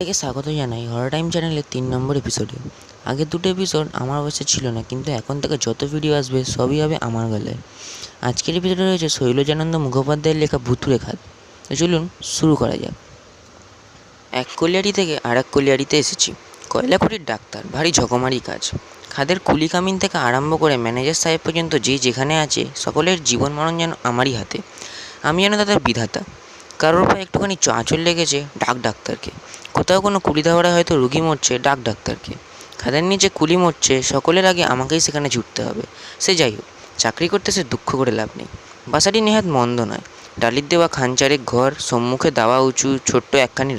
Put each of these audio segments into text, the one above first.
থেকে স্বাগত জানাই হরর টাইম চ্যানেলের 3 নম্বর এপিসোডে। আগের দুটো এপিসোড আমার অবশ্যই ছিল না, কিন্তু এখন থেকে যত ভিডিও আসবে সবই হবে আমার গলায়। আজকের এপিসোডে রয়েছে শৈলজানন্দ মুখোপাধ্যায়ের লেখা ভুতুড়ে খাদ। তো চলুন শুরু করা যাক। এক কলিয়ারি থেকে আর এক কলিয়ারিতে এসেছি। কয়লাখুড়ির ডাক্তার, ভারী ঝকমারি কাজ। খাদের কুলি কামিন থেকে আরম্ভ করে ম্যানেজার সাহেব পর্যন্ত যে যেখানে আছে সকলের জীবন মরণ যেন আমারই হাতে। আমি যেন তাদের বিধাতা। কারোর পায়ে একটুখানি আঁচল লেগেছে, ডাক ডাক্তারকে। কোথাও কোনো কুলি ধাওয়ায় হয়তো রুগী মরছে, ডাক ডাক্তারকে। খাদের নিচে কুলি মরছে, সকলের আগে আমাকেই সেখানে ছুটতে হবে। সে যাই হোক, চাকরি করতে সে দুঃখ করে লাভ নেই। বাসাটি নেহাত মন্দ নয়। ডালির দেওয়া খানচারেক ঘর, সম্মুখে দাওয়া উঁচু ছোট্ট একখানি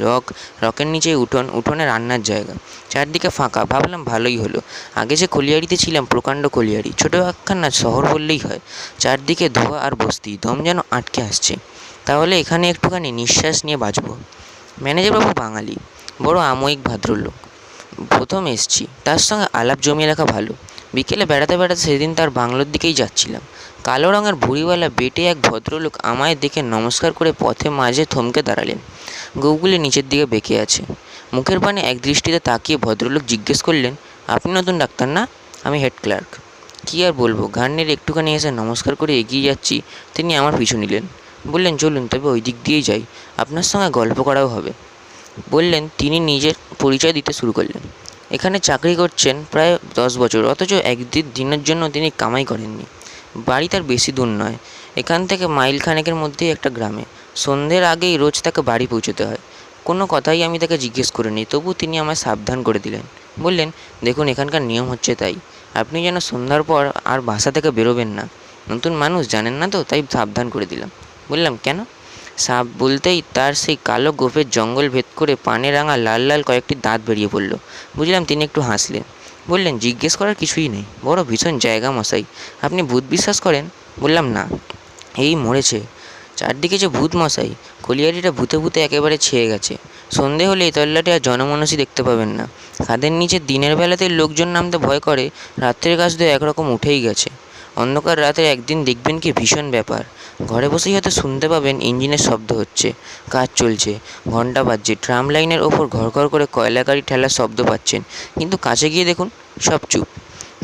রকের নিচে উঠোনে রান্নার জায়গা। চারদিকে ফাঁকা। ভাবলাম ভালোই হলো। আগে যে কলিয়ারিতে ছিলাম প্রকাণ্ড কলিয়ারি, ছোটো একখানা শহর বললেই হয়। চারদিকে ধোঁয়া আর বস্তি, দম যেন আটকে আসছে। তাহলে এখানে একটুখানি নিঃশ্বাস নিয়ে বাঁচব। ম্যানেজারবাবু বাঙালি, বড় আময়িক ভদ্রলোক। প্রথম এসছি, তার সঙ্গে আলাপ জমিয়ে রাখা ভালো। বিকেলে বেড়াতে বেড়াতে সেদিন তার বাংলোর দিকেই যাচ্ছিলাম। কালো রঙের ভুঁড়িওয়ালা বেটে এক ভদ্রলোক আমায় দেখে নমস্কার করে পথে মাঝে থমকে দাঁড়ালেন। গোগুলি নিচের দিকে বেঁকে আছে। মুখের পানে এক দৃষ্টিতে তাকিয়ে ভদ্রলোক জিজ্ঞেস করলেন, আপনি নতুন ডাক্তার না? আমি হেড ক্লার্ক। কী আর বলবো, ঘাড় নেড়ে একটুখানি এসে নমস্কার করে এগিয়ে যাচ্ছি, তিনি আমার পিছু নিলেন। বললেন, চলুন তবে ওই দিক দিয়েই যাই, আপনার সঙ্গে গল্প করাও হবে। বললেন, তিনি নিজের পরিচয় দিতে শুরু করলেন। এখানে চাকরি করছেন প্রায় 10 বছর, অথচ একদিন দিনের জন্য তিনি কামাই করেননি। বাড়ি তার বেশি দূর নয়, এখান থেকে মাইল খানেকের মধ্যেই একটা গ্রামে। সন্ধ্যের আগেই রোজ তাকে বাড়ি পৌঁছতে হয়। কোনো কথাই আমি তাকে জিজ্ঞেস করিনি, তবু তিনি আমায় সাবধান করে দিলেন। বললেন, দেখুন এখানকার নিয়ম হচ্ছে তাই, আপনি যেন সন্ধ্যার পর আর বাসা থেকে বেরোবেন না। নতুন মানুষ, জানেন না তো, তাই সাবধান করে দিলাম। বললাম, কেন? সাপ বলতেই তার সেই কালো গোফের জঙ্গল ভেদ করে পানে রাঙা লাল লাল কয়েকটি দাঁত বেরিয়ে পড়ল। বুঝলাম তিনি একটু হাসলেন। বললেন, জিজ্ঞেস করার কিছুই নেই, বড় ভীষণ জায়গা মশাই। আপনি ভূত বিশ্বাস করেন? বললাম, না। এই মরেছে চারদিকে যে ভূত মশাই, কলিয়ারিটা ভূতে ভূতে একেবারে ছেয়ে গেছে। সন্ধে হলে এই তল্লাটে আর জনমানুষই দেখতে পাবেন না। খাদের নিচে দিনের বেলাতে লোকজন নামতে ভয় করে, রাত্রের কাজ তো একরকম উঠেই গেছে। অন্ধকার রাতে একদিন দেখবেন কি ভীষণ ব্যাপার। ঘরে বসেই হয়তো শুনতে পাবেন ইঞ্জিনের শব্দ হচ্ছে, কাজ চলছে, ঘন্টা বাজছে, ট্রাম লাইনের ওপর ঘর করে কয়লা গাড়ি ঠেলার শব্দ পাচ্ছেন। কিন্তু কাছে গিয়ে দেখুন, সব চুপ,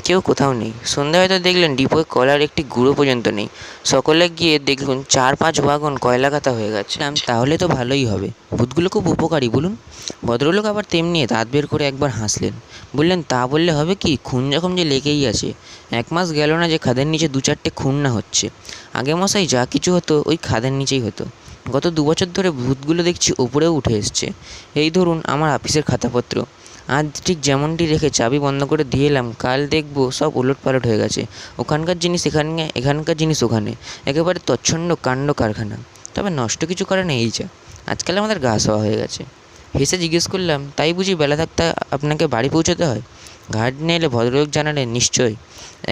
কেউ কোথাও নেই। সন্ধ্যায় হয়তো দেখলেন ডিপোয় কয়লার একটি গুঁড়ো পর্যন্ত নেই। সকলে গিয়ে দেখুন 4-5 ওয়াগন কয়লা কাটা হয়ে গেছে। তাহলে তো ভালোই হবে, ভূতগুলো খুব উপকারী বলুন। ভদ্রলোক আবার তেমনি দাঁত বের করে একবার হাসলেন। বললেন, তা বললে হবে কি, খুন যখন যে লেগেই আছে। 1 মাস গেল না যে খাদের নিচে 2-4টে খুন না হচ্ছে। আগে মশাই যা কিছু হতো ওই খাদের নিচেই হতো। গত 2 বছর ধরে ভূতগুলো দেখছি ওপরেও উঠে এসছে। এই ধরুন আমার অফিসের খাতাপত্র, আজ ঠিক যেমনটি রেখে চাবি বন্ধ করে দিয়ে এলাম, কাল দেখবো সব ওলটপালট হয়ে গেছে। ওখানকার জিনিস এখানে, এখানকার জিনিস ওখানে, একেবারে তচ্ছন্দ কাণ্ড কারখানা। তবে নষ্ট কিছু করে না, এই যা। আজকাল আমাদের গা সওয়া হয়ে গেছে। হেসে জিজ্ঞেস করলাম, তাই বুঝি বেলা থাকতে আপনাকে বাড়ি পৌঁছতে হয়? ঘাট নেড়ে ভদ্রলোক জানালেন, নিশ্চয়।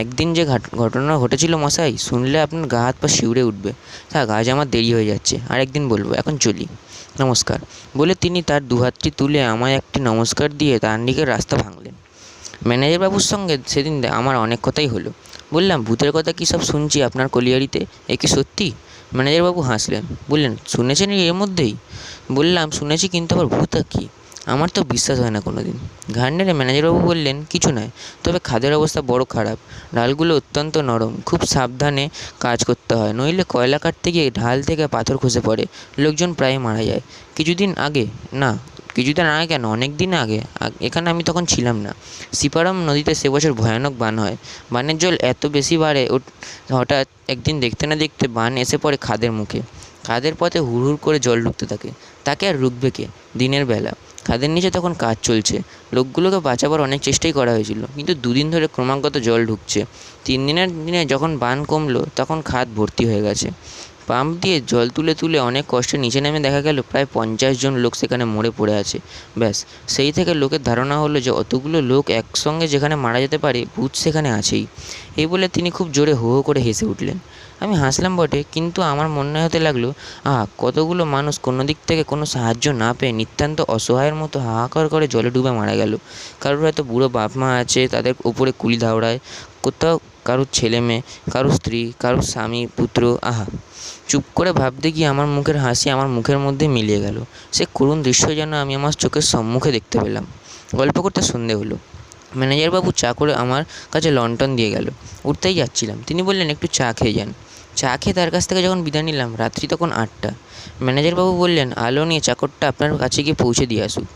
একদিন যে ঘটনা ঘটেছিল মশাই, শুনলে আপনার গা হাত পা শিউরে উঠবে। থাক, আজ আমার দেরি হয়ে যাচ্ছে, আর একদিন বলবো, এখন চলি। নমস্কার। বলে তিনি তার দুহাতটি তুলে আমায় একটি নমস্কার দিয়ে তার দিকে রাস্তা ভাঙলেন। ম্যানেজারবাবুর সঙ্গে সেদিন আমার অনেক কথাই হলো। বললাম, ভূতের কথা কী সব শুনছি আপনার কলিয়ারিতে, এ কি সত্যি? ম্যানেজারবাবু হাসলেন। বললেন, শুনেছেন এর মধ্যেই? বললাম, শুনেছি, কিন্তু আবার ভূত কী? আমার তো বিশ্বাস হয় না কোনো দিন। ঘাড় নেড়ে ম্যানেজারবাবু বললেন, কিছু নয়, তবে খাদের অবস্থা বড় খারাপ। ঢালগুলো অত্যন্ত নরম, খুব সাবধানে কাজ করতে হয়, নইলে কয়লা কাটতে গিয়ে ঢাল থেকে পাথর খসে পড়ে, লোকজন প্রায় মারা যায়। কিছুদিন আগে কেন, অনেক দিন আগে, এখানে আমি তখন ছিলাম না। সিপারম নদীতে সে বছর ভয়ানক বান হয়। বানের জল এত বেশি বাড়ে, হঠাৎ একদিন দেখতে না দেখতে বান এসে পড়ে খাদের মুখে। খাদের পথে হুড় করে জল ঢুকতে থাকে। তাকে আর রুখবে কে? দিনের বেলা খাদের নিচে তখন কাজ চলছে। লোকগুলোকে বাঁচাবার অনেক চেষ্টাই করা হয়েছিল, কিন্তু 2 দিন ধরে ক্রমাগত জল ঢুকছে। 3 দিনের দিনে যখন বান কমলো, তখন খাদ ভর্তি হয়ে গেছে। পাম্প দিয়ে জল তুলে অনেক কষ্টে নিচে নেমে দেখা গেল প্রায় 50 জন লোক সেখানে মরে পড়ে আছে। ব্যাস, সেই থেকে লোকের ধারণা হলো যে অতগুলো লোক একসঙ্গে যেখানে মারা যেতে পারে, ভূত সেখানে আছেই। এই বলে তিনি খুব জোরে হো হো করে হেসে উঠলেন। আমি হাসলাম বটে, কিন্তু আমার মনে হতে লাগলো, কতগুলো মানুষ কোনো দিক থেকে কোনো সাহায্য না পেয়ে নিতান্ত অসহায়ের মতো হাহাকার করে জলে ডুবে মারা গেল। কারোর হয়তো বুড়ো বাপ মা আছে, তাদের উপরে কুলি ধাওড়ায়। কোথাও কারুর ছেলে মেয়ে, কারুর স্ত্রী, কারুর স্বামী, পুত্র। আহা! চুপ করে ভাবতে গিয়ে আমার মুখের হাসি আমার মুখের মধ্যে মিলিয়ে গেল। সে করুণ দৃশ্য যেন আমি আমার চোখের সম্মুখে দেখতে পেলাম। গল্প করতে সন্ধে হলো। ম্যানেজারবাবু চা করে আমার কাছে লণ্ঠন দিয়ে গেল। উঠতেই যাচ্ছিলাম, তিনি বললেন, একটু চা খেয়ে যান। চা খেয়ে তার কাছ থেকে যখন বিদায় নিলাম, রাত্রি তখন 8টা। ম্যানেজারবাবু বললেন, আলো নিয়ে চাকরটা আপনার কাছে গিয়ে পৌঁছে দিয়ে আসুক।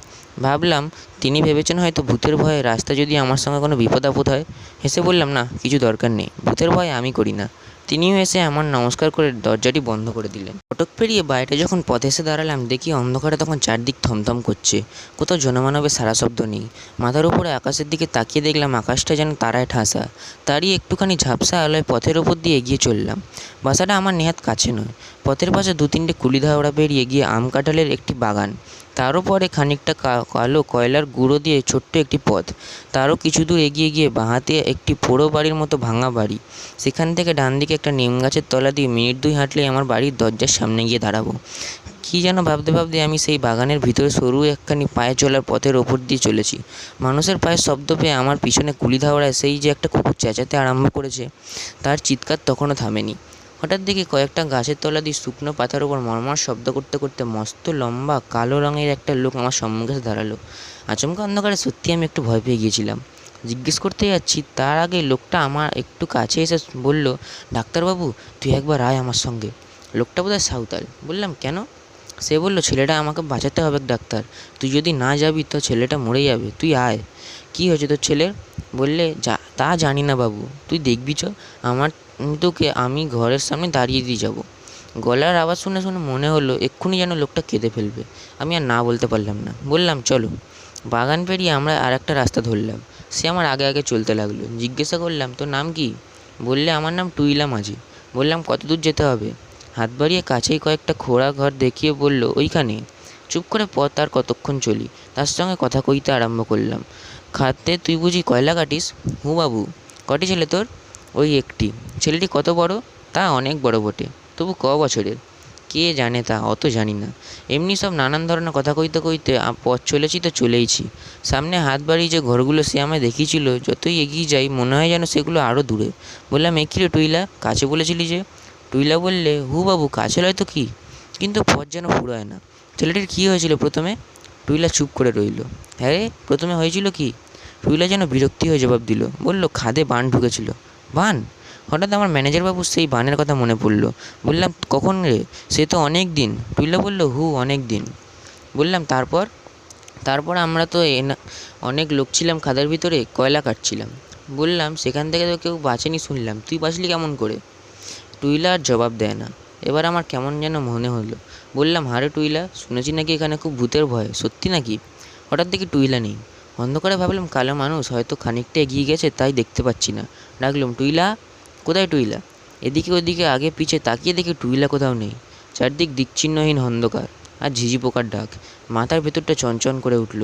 ভাবলাম তিনি ভেবেছেন হয়তো ভূতের ভয়ে রাস্তা যদি আমার সঙ্গে কোনো বিপদ আপদ হয়। হেসে বললাম, না, কিছু দরকার নেই, ভূতের ভয় আমি করি না। তিনিও এসে আমার নমস্কার করে দরজাটি বন্ধ করে দিলেন। ফটক পেরিয়ে বাইরে যখন পথে এসে দাঁড়ালাম, দেখি অন্ধকারে তখন চারদিক থমথম করছে। কোথাও জনমানবের সারা শব্দ নেই। মাথার উপরে আকাশের দিকে তাকিয়ে দেখলাম আকাশটা যেন তারায় ঠাসা। তারই একটুখানি ঝাপসা আলোয় পথের ওপর দিয়ে এগিয়ে চললাম। বাসাটা আমার নেহাত কাছে নয়। পথের পাশে 2-3টে কুলিধাওড়া পেরিয়ে গিয়ে আম কাঁঠালের একটি বাগান। তারও পরে খানিকটা কালো কয়লার গুঁড়ো দিয়ে ছোট্ট একটি পথ। তারও কিছু দূর এগিয়ে গিয়ে বাঁহাতে একটি পোড়ো বাড়ির মতো ভাঙা বাড়ি। সেখান থেকে ডান দিকে একটা নিম গাছের তলা দিয়ে মিনিট 2 হাঁটলেই আমার বাড়ির দরজার সামনে গিয়ে দাঁড়াবো। কী যেন ভাবতে ভাবতে আমি সেই বাগানের ভিতরে সরু একখানি পায়ে চলার পথের ওপর দিয়ে চলেছি। মানুষের পায়ের শব্দ পেয়ে আমার পিছনে কুলিধাওড়ায় সেই যে একটা কুকুর চেঁচাতে আরম্ভ করেছে, তার চিৎকার তখনও থামেনি। হঠাৎ দেখি কয়েকটা গাছের তলা দিয়ে শুকনো পাতার ওপর মরমর শব্দ করতে করতে মস্ত লম্বা কালো রঙের একটা লোক আমার সম্মুখে এসে দাঁড়ালো। আচমকা অন্ধকারে সত্যি আমি একটু ভয় পেয়ে গিয়েছিলাম। জিজ্ঞেস করতে যাচ্ছি, তার আগে লোকটা আমার একটু কাছে এসে বলল, ডাক্তারবাবু, তুই একবার আয় আমার সঙ্গে। লোকটা বোধহয় সাঁওতাল। বললাম, কেন? সে বলল, ছেলেটা আমাকে বাঁচাতে হবে ডাক্তার, তুই যদি না যাবি তো ছেলেটা মরে যাবে, তুই আয়। কী হয়েছে তোর ছেলের? বললে, তা জানি না বাবু, তুই দেখবি চ, তোকে আমি ঘরের সামনে দাঁড়িয়ে দিয়ে যাবো। গলার আওয়াজ শুনে শুনে মনে হলো এক্ষুনি যেন লোকটা কেঁদে ফেলবে। আমি আর না বলতে পারলাম না, বললাম, চলো। বাগান পেরিয়ে আমরা আর একটা রাস্তা ধরলাম। সে আমার আগে আগে চলতে লাগলো। জিজ্ঞাসা করলাম, তোর নাম কি? বললে, আমার নাম টুইলা মাঝি। বললাম, কত দূর যেতে হবে? হাত বাড়িয়ে কাছেই কয়েকটা খোঁড়া ঘর দেখিয়ে বলল, ওইখানে। চুপ করে পথ আর কতক্ষণ চলি। তার সঙ্গে কথা কইতে আরম্ভ করলাম। খাতে তুই বুঝি কয়লা কাটিস? হু বাবু। কটি ছেলে তোর? ওই একটি। ছেলেটি কত বড়? তা অনেক বড় বটে। তবু ক বছরের? কে জানে, তা অত জানি না। এমনি সব নানান ধরনের কথা কইতে কইতে পথ চলেছি তো চলেইছি। সামনে হাত বাড়িয়ে যে ঘরগুলো সে আমায় দেখিয়েছিল, যতই এগিয়ে যাই মনে হয় যেন সেগুলো আরও দূরে। বললাম, এ কী রে টুইলা, কাছে বলেছিলি যে? টুইলা বললে, হু বাবু, কাছে লয় তো কি, কিন্তু পথ যেন ফুরায় না। ছেলেটির কী হয়েছিল প্রথমে? টুইলা চুপ করে রইল। হ্যাঁ রে, প্রথমে হয়েছিল কি? টুইলা যেন বিরক্তি হয়ে জবাব দিল। বলল, খাদে বান ঢুকেছিল। বান? হঠাৎ আমার ম্যানেজারবাবুর সেই বানের কথা মনে পড়ল। বললাম, কখন রে? সে তো অনেক দিন। টুইলা বলল, অনেক দিন। বললাম, তারপর আমরা তো অনেক লোক ছিলাম খাদের ভিতরে, কয়লা কাটছিলাম। বললাম, সেখান থেকে তো কেউ বাঁচেনি শুনলাম, তুই বাঁচলি কেমন করে? টুইলা আর জবাব দেয় না। এবার আমার কেমন যেন মনে হলো। বললাম, হারে টুইলা, শুনেছি নাকি এখানে খুব ভূতের ভয়, সত্যি নাকি? হঠাৎ দেখি টুইলা নেই। অন্ধকারে ভাবলাম কালো মানুষ হয়তো খানিকটা এগিয়ে গেছে, তাই দেখতে পাচ্ছি না। ডাকলাম, টুইলা, কোথায় টুইলা? এদিকে ওদিকে আগে পিছে তাকিয়ে দেখি টুইলা কোথাও নেই। চারদিক দিকচিহ্নহীন অন্ধকার আর ঝিঝি পোকার ডাক। মাথার ভেতরটা চঞ্চন করে উঠল।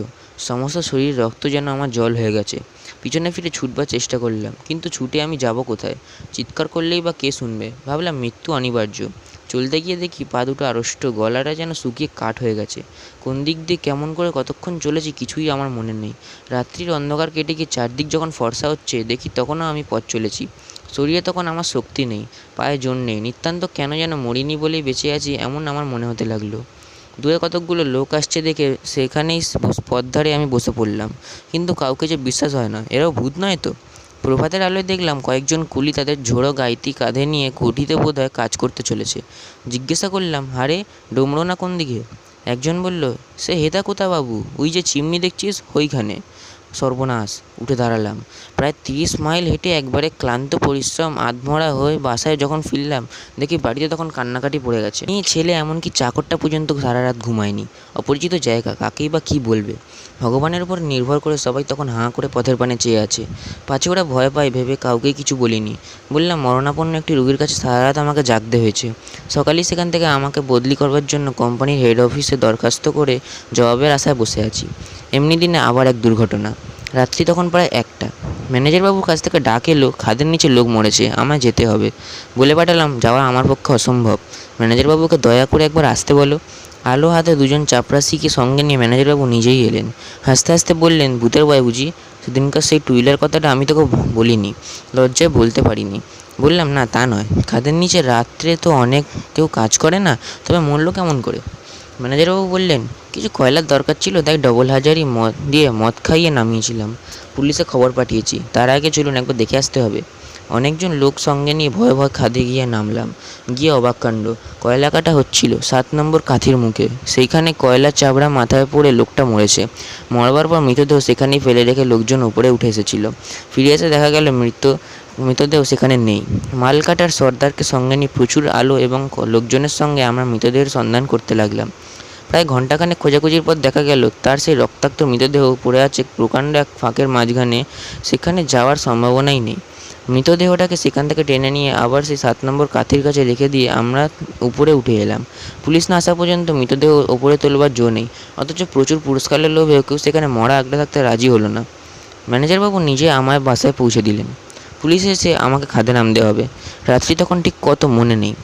সমস্ত শরীর রক্ত যেন আমার জল হয়ে গেছে। পিছনে ফিরে ছুটবার চেষ্টা করলাম, কিন্তু ছুটে আমি যাব কোথায়? চিৎকার করলেই বা কে শুনবে? ভাবলাম মৃত্যু অনিবার্য। চলতে গিয়ে দেখি পা দুটো আড়ষ্ট, গলাটা যেন শুকিয়ে কাঠ হয়ে গেছে। কোন দিক দিয়ে কেমন করে কতক্ষণ চলেছি কিছুই আমার মনে নেই। রাত্রির অন্ধকার কেটে গিয়ে চারদিক যখন ফর্সা হচ্ছে দেখি তখনও আমি পথ চলেছি। শরীরে তখন আমার শক্তি নেই, পায়ে জোর নেই, নিতান্ত কেন যেন মরিনি বলেই বেঁচে আছি এমন আমার মনে হতে লাগলো। দূরে কতকগুলো লোক আসছে দেখে সেখানেই পথ ধারে আমি বসে পড়লাম। কিন্তু কাউকে যে বিশ্বাস হয় না, এরাও ভূত নয় তো? প্রভাতের আলোয় দেখলাম কয়েকজন কুলি তাদের ঝোড়ো গাইতি কাঁধে নিয়ে কুঠিতে বোধহয় কাজ করতে চলেছে। জিজ্ঞাসা করলাম, হারে ডোমরো না কোন দিকে? একজন বলল, সে হেতা কোথা বাবু, ওই যে চিমনি দেখছিস ওইখানে। সর্বনাশ, উঠে দাঁড়ালাম। প্রায় 30 মাইল হেঁটে একবারে ক্লান্ত পরিশ্রম আধমরা হয়ে বাসায় যখন ফিরলাম, দেখি বাড়িতে তখন কান্নাকাটি পড়ে গেছে। মেয়ে ছেলে এমনকি চাকরটা পর্যন্ত সারা রাত ঘুমায়নি। অপরিচিত জায়গা, কাকেই বা কী বলবে? ভগবানের উপর নির্ভর করে সবাই তখন হাঁ করে পথের পানে চেয়ে আছে। পাছে ওরা ভয় পায় ভেবে কাউকেই কিছু বলিনি। বললাম, মরণাপন্ন একটি রোগীর কাছে সারা রাত আমাকে জাগতে হয়েছে। সকালেই সেখান থেকে আমাকে বদলি করবার জন্য কোম্পানির হেড অফিসে দরখাস্ত করে জবাবের আশায় বসে আছি। এমনি দিনে আবার এক দুর্ঘটনা। রাত্রি তখন প্রায় 1টা। ম্যানেজারবাবুর কাছ থেকে ডাক এলো, খাদের নিচে লোক মরেছে, আমায় যেতে হবে। বলে পাঠালাম, যাওয়া আমার পক্ষে অসম্ভব। ম্যানেজারবাবুকে দয়া করে একবার আসতে বলো। আলো হাতে 2জন চাপরাশিকে সঙ্গে নিয়ে ম্যানেজারবাবু নিজেই এলেন। হাসতে হাসতে বললেন, ভূতের ভয় বুঝি? সেদিনকার সেই টুইলার কথাটা আমি তোকে বলিনি, লজ্জায় বলতে পারিনি। বললাম, না তা নয়, খাদের নিচে রাত্রে তো অনেক কেউ কাজ করে না, তবে মরলো কেমন করে? ম্যানেজারবাবু বললেন, কিছু কয়লার দরকার ছিল, তাই ডবল হাজারি মদ খাইয়ে নামিয়েছিলাম। পুলিশে খবর পাঠিয়েছি, তার আগে চলুন একবার দেখে আসতে হবে। অনেকজন লোক সঙ্গে নিয়ে ভয়ে ভয়ে খাদে গিয়ে নামলাম। গিয়ে অবাক কাণ্ড, কয়লা কাটা হচ্ছিল 7 নম্বর কাঠির মুখে। সেইখানে কয়লার চাবড়া মাথায় পড়ে লোকটা মরেছে। মরবার পর মৃতদেহ সেখানেই ফেলে রেখে লোকজন উপরে উঠে এসেছিল। ফিরে এসে দেখা গেল মৃতদেহ সেখানে নেই। মাল কাটার সর্দারকে সঙ্গে নিয়ে প্রচুর আলো এবং লোকজনের সঙ্গে আমরা মৃতদেহের সন্ধান করতে লাগলাম। প্রায় ঘণ্টাখানেক খোঁজাখুঁজির পর দেখা গেল তার সেই রক্তাক্ত মৃতদেহ পড়ে আছে প্রকাণ্ড এক ফাঁকের মাঝখানে। সেখানে যাওয়ার সম্ভাবনাই নেই। মৃতদেহটাকে সেখান থেকে টেনে নিয়ে আবার সেই 7 নম্বর কাঠির কাছে রেখে দিয়ে আমরা উপরে উঠে এলাম। পুলিশ না আসা পর্যন্ত মৃতদেহ ওপরে তোলবার জো নেই, অথচ প্রচুর পুরস্কারের লোভেও কেউ সেখানে মরা আঁকড়ে থাকতে রাজি হলো না। ম্যানেজারবাবু নিজে আমায় বাসায় পৌঁছে দিলেন। পুলিশ এসে আমাকে খাদে নামতে হবে। রাত্রি তখন ঠিক কত মনে নেই।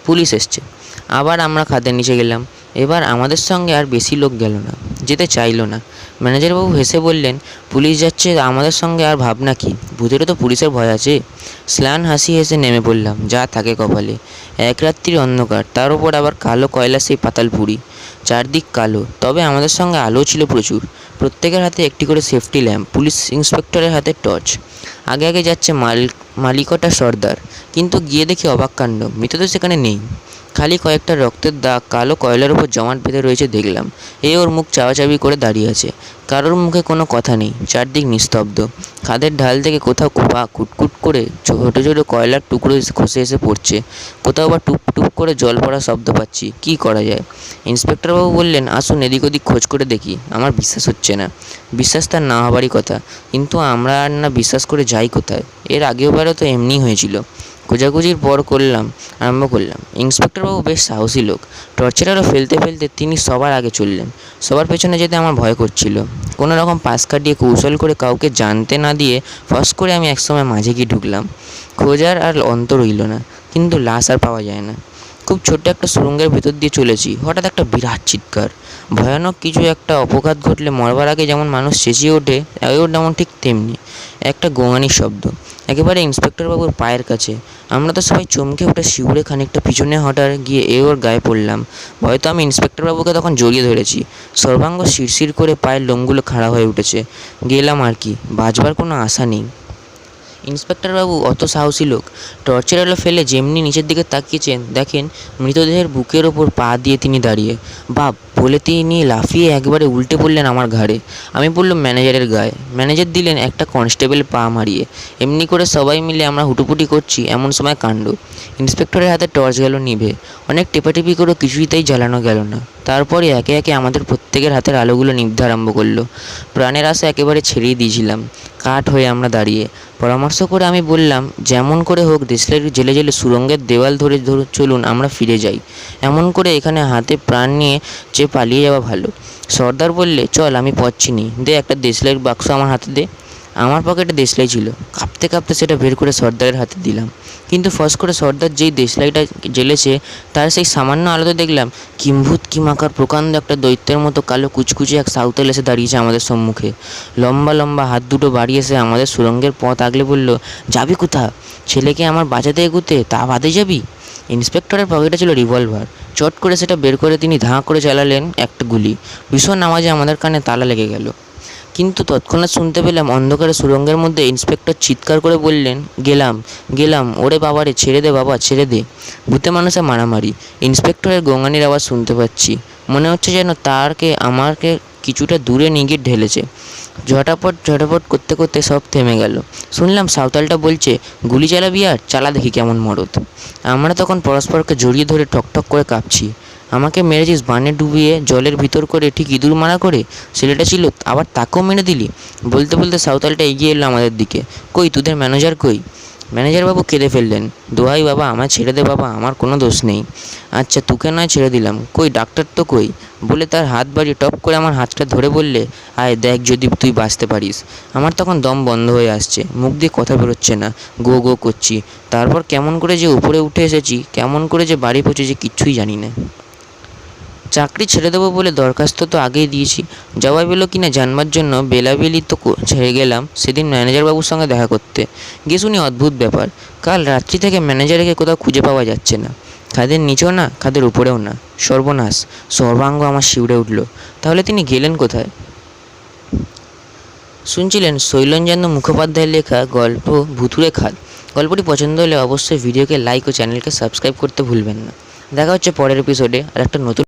পুলিশ এসছে। আবার আমরা খাদের নিচে গেলাম। এবার আমাদের সঙ্গে আর বেশি লোক গেল না, যেতে চাইল না। ম্যানেজারবাবু হেসে বললেন, পুলিশ যাচ্ছে, আমাদের সঙ্গে আর ভাবনা কি? ভূতেরও তো পুলিশের ভয় আছে। স্লান হাসি হেসে নেমে পড়লাম, যা থাকে কপালে। এক রাত্রির অন্ধকার, তার ওপর আবার কালো কয়লা সেই পাতালপুরি। চারদিক কালো, তবে আমাদের সঙ্গে আলো ছিল প্রচুর। প্রত্যেকের হাতে একটি করে সেফটি ল্যাম্প, পুলিশ ইন্সপেক্টরের হাতে টর্চ। আগে আগে যাচ্ছে মালিকটা সর্দার। কিন্তু গিয়ে দেখি অবাক কাণ্ড, মৃতদেহ সেখানে নেই। খালি কয়েকটা রক্তের দাগ কালো কয়লার উপর জমাট বেঁধে রয়েছে দেখলাম। ওর মুখ চাওয়াচাবি করে দাঁড়িয়ে আছে। কারোর মুখে কোনো কথা নেই, চারদিক নিস্তব্ধ। খাদের ঢাল থেকে কোথাও পা কুটকুট করে ছোটো ছোটো কয়লার টুকরো খসে এসে পড়ছে। কোথাও বা টুপ টুপ করে জল পড়ার শব্দ পাচ্ছি। কি করা যায়? ইন্সপেক্টরবাবু বললেন, আসুন এদিক ওদিক খোঁজ করে দেখি। আমার বিশ্বাস হচ্ছে না। বিশ্বাস তার না হবারই কথা, কিন্তু আমরা আর না বিশ্বাস করে যাই কোথায়? এর আগেরবারও তো এমনি হয়েছিল। খোঁজাখুঁজির পর আরম্ভ করলাম। ইন্সপেক্টরবাবু বেশ সাহসী লোক। টর্চের আলো ফেলতে ফেলতে তিনি সবার আগে চললেন। সবার পেছনে যেতে আমার ভয় করছিল। কোনো রকম পাশ কাটিয়ে কৌশল করে কাউকে জানতে না দিয়ে ফস করে আমি একসময় মাঝে গিয়ে ঢুকলাম। খোঁজার আর অন্ত রইল না, কিন্তু লাশ আর পাওয়া যায় না। খুব ছোট্ট একটা সুড়ঙ্গের ভেতর দিয়ে চলেছি, হঠাৎ একটা বিরাট চিৎকার। ভয়ানক কিছু একটা অপঘাত ঘটলে মরবার আগে যেমন মানুষ চেঁচিয়ে ওঠে, ওর যেমন ঠিক তেমনি একটা গোঙানির শব্দ, একেবারে ইন্সপেক্টরবাবুর পায়ের কাছে। আমরা তো সবাই চমকে উঠে শিউরে খানিকটা পিছনে হঠাৎ গিয়ে ওর গায়ে পড়লাম। হয়তো আমি ইন্সপেক্টরবাবুকে তখন জড়িয়ে ধরেছি। সর্বাঙ্গ শিরশির করে পায়ের লোমগুলো খাড়া হয়ে উঠেছে। গেলাম আর কি, বাঁচবার কোনো আশা নেই। ইন্সপেক্টরবাবু অত সাহসী লোক। টর্চের আলো ফেলে যেমনি নিচের দিকে তাকিয়েছেন, দেখেন মৃতদেহের বুকের ওপর পা দিয়ে তিনি দাঁড়িয়ে। বাপ বলে তিনি লাফিয়ে একবারে উল্টে পড়লেন আমার ঘাড়ে। আমি পড়লাম ম্যানেজারের গায়ে। ম্যানেজার দিলেন একটা কনস্টেবল পা মারিয়ে। এমনি করে সবাই মিলে আমরা হুটোপুটি করছি, এমন সময় কাণ্ড। ইন্সপেক্টরের হাতে টর্চ গেল নিভে। অনেক টেপাটেপি করেও কিছুই তাই জ্বালানো গেল না। তারপরে একে একে আমাদের প্রত্যেকের হাতের আলোগুলো নিভতে আরম্ভ করলো। প্রাণের আশা একেবারে ছেড়েই দিয়েছিলাম। কাঠ হয়ে আমরা দাঁড়িয়ে পরামর্শ করে আমি বললাম, যেমন করে হোক দেশলাই জেলে জেলে সুড়ঙ্গের দেওয়াল ধরে চলুন, আমরা ফিরে যাই। এমন করে এখানে হাতে প্রাণ নিয়ে চেয়ে পালিয়ে যাওয়া ভালো। সর্দার বললে, চল, আমি পচ্ছিনি, দে একটা দেশলাইয়ের বাক্স আমার হাতে দে। আমার পকেটে দেশলাই ছিল। কাঁপতে কাঁপতে সেটা বের করে সর্দারের হাতে দিলাম। কিন্তু ফস করে সর্দার যেই দেশলাইটা জ্বেলেছে, তার সেই সামান্য আলোতে দেখলাম কিম্ভূত কিমাকার প্রকাণ্ড একটা দৈত্যের মতো কালো কুচকুচে এক সাঁওতাল এসে দাঁড়িয়েছে আমাদের সম্মুখে। লম্বা লম্বা হাত দুটো বাড়িয়ে এসে আমাদের সুড়ঙ্গের পথ আগলে বলল, যাবি কোথা? ছেলেকে আমার বাঁচাতে এগুতে তা বাদে যাবি? ইন্সপেক্টরের পকেটে ছিল রিভলভার। চট করে সেটা বের করে তিনি ধাঁ করে চালালেন একটা গুলি। ভীষণ আওয়াজে আমাদের কানে তালা লেগে গেল। কিন্তু তৎক্ষণাৎ শুনতে পেলাম অন্ধকারে সুড়ঙ্গের মধ্যে ইন্সপেক্টর চিৎকার করে বললেন, গেলাম, ওরে বাবারে, ছেড়ে দে বাবা, ছেড়ে দে। ভূতে মানুষে মারামারি। ইন্সপেক্টরের গোঙানির আওয়াজ শুনতে পাচ্ছি। মনে হচ্ছে যেন আমাকে কিছুটা দূরে নিয়ে গিয়ে ঢেলেছে। ঝটাপট করতে করতে সব থেমে গেল। শুনলাম সাঁওতালটা বলছে, গুলি চালাবি আর চালা, দেখি কেমন মরদ। আমরা তখন পরস্পরকে জড়িয়ে ধরে ঠকঠক করে কাঁপছি। আমাকে মেরেছিস বানে ডুবিয়ে জলের ভিতর করে, ঠিক ইঁদুর মারা করে। ছেলেটা ছিল, আবার তাকেও মেরে দিলি? বলতে বলতে সাঁওতালটা এগিয়ে এলো আমাদের দিকে। কই তোদের ম্যানেজার কই? ম্যানেজারবাবু কেঁদে ফেললেন। দোহাই বাবা, আমায় ছেড়ে দে বাবা, আমার কোনো দোষ নেই। আচ্ছা তোকে নয় ছেড়ে দিলাম, কই ডাক্তার তো কই? বলে তার হাত বাড়িয়ে টপ করে আমার হাতটা ধরে বললে, আয় দেখ যদি তুই বাঁচতে পারিস। আমার তখন দম বন্ধ হয়ে আসছে, মুখ দিয়ে কথা বেরোচ্ছে না, গো গো করছি। তারপর কেমন করে যে উপরে উঠে এসেছি, কেমন করে যে বাড়ি পৌঁছেছি কিচ্ছুই জানি না। চাকরি ছেড়ে দেবো বলে দরখাস্ত তো আগেই দিয়েছি, জবাব এলো কিনা জানবার জন্য বেলাবেলি তো ছেড়ে গেলাম সেদিন ম্যানেজার বাবুর সঙ্গে দেখা করতে গিয়ে শুনি অদ্ভুত ব্যাপার। কাল রাত্রি থেকে ম্যানেজারকে কোথাও খুঁজে পাওয়া যাচ্ছে না, খাদের নিচেও না খাদের উপরেও না। সর্বনাশ, সর্বাঙ্গ আমার শিউরে উঠল। তাহলে তিনি গেলেন কোথায়? শুনছিলেন শৈলচন্দ্র মুখোপাধ্যায়ের লেখা গল্প ভুতুড়ে খাদ। গল্পটি পছন্দ হলে অবশ্যই ভিডিওকে লাইক ও চ্যানেলকে সাবস্ক্রাইব করতে ভুলবেন না। দেখা হচ্ছে পরের এপিসোডে আর একটা নতুন